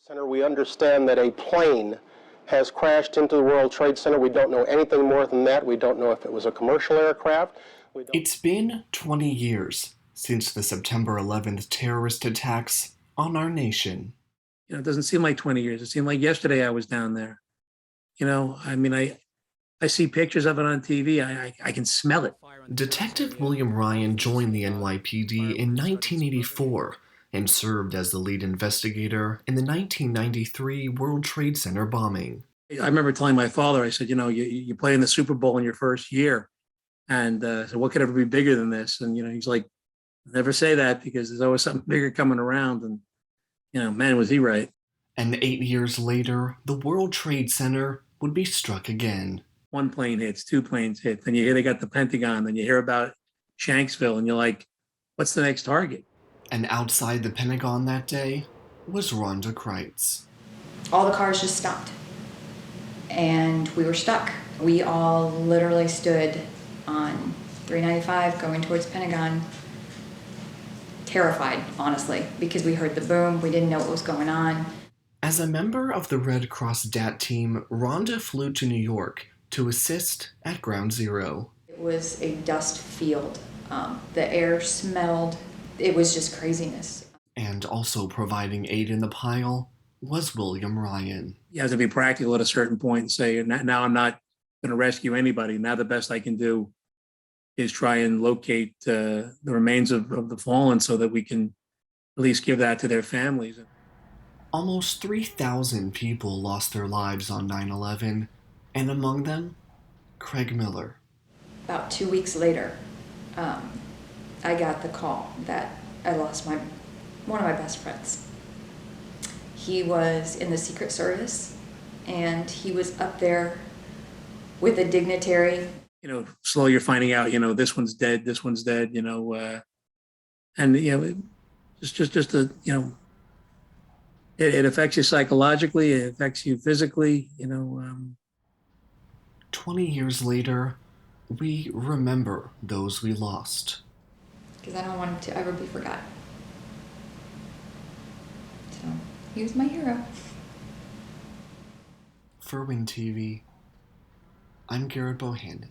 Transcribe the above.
Center, we understand that a plane has crashed into the World Trade Center. We don't know anything more than that. We don't know if it was a commercial aircraft. It's been 20 years since the September 11th terrorist attacks on our nation. It doesn't seem like 20 years. It seemed like yesterday I was down there. I see pictures of it on TV. I can smell it. Detective William Ryan joined the NYPD in 1984 and served as the lead investigator in the 1993 World Trade Center bombing. I remember telling my father, I said, you play in the Super Bowl in your first year. And so what could ever be bigger than this? And, he's like, never say that because there's always something bigger coming around. And, man, was he right. And 8 years later, the World Trade Center would be struck again. One plane hits, two planes hit. Then you hear they got the Pentagon. Then you hear about Shanksville. And you're like, what's the next target? And outside the Pentagon that day was Rhonda Kreitz. All the cars just stopped. And we were stuck. We all literally stood on 395 going towards Pentagon, terrified, honestly, because we heard the boom. We didn't know what was going on. As a member of the Red Cross DAT team, Rhonda flew to New York to assist at Ground Zero. It was a dust field. The air smelled. It was just craziness. And also providing aid in the pile was William Ryan. You have to be practical at a certain point and say, now I'm not going to rescue anybody. Now the best I can do is try and locate the remains of the fallen so that we can at least give that to their families. Almost 3,000 people lost their lives on 9/11, and among them, Craig Miller. About 2 weeks later, I got the call that I lost one of my best friends. He was in the Secret Service, and he was up there with a dignitary. Slowly you're finding out, this one's dead, it affects you psychologically, it affects you physically, 20 years later, we remember those we lost. Because I don't want him to ever be forgotten. So, he was my hero. For WIN TV, I'm Garrett Bohannan.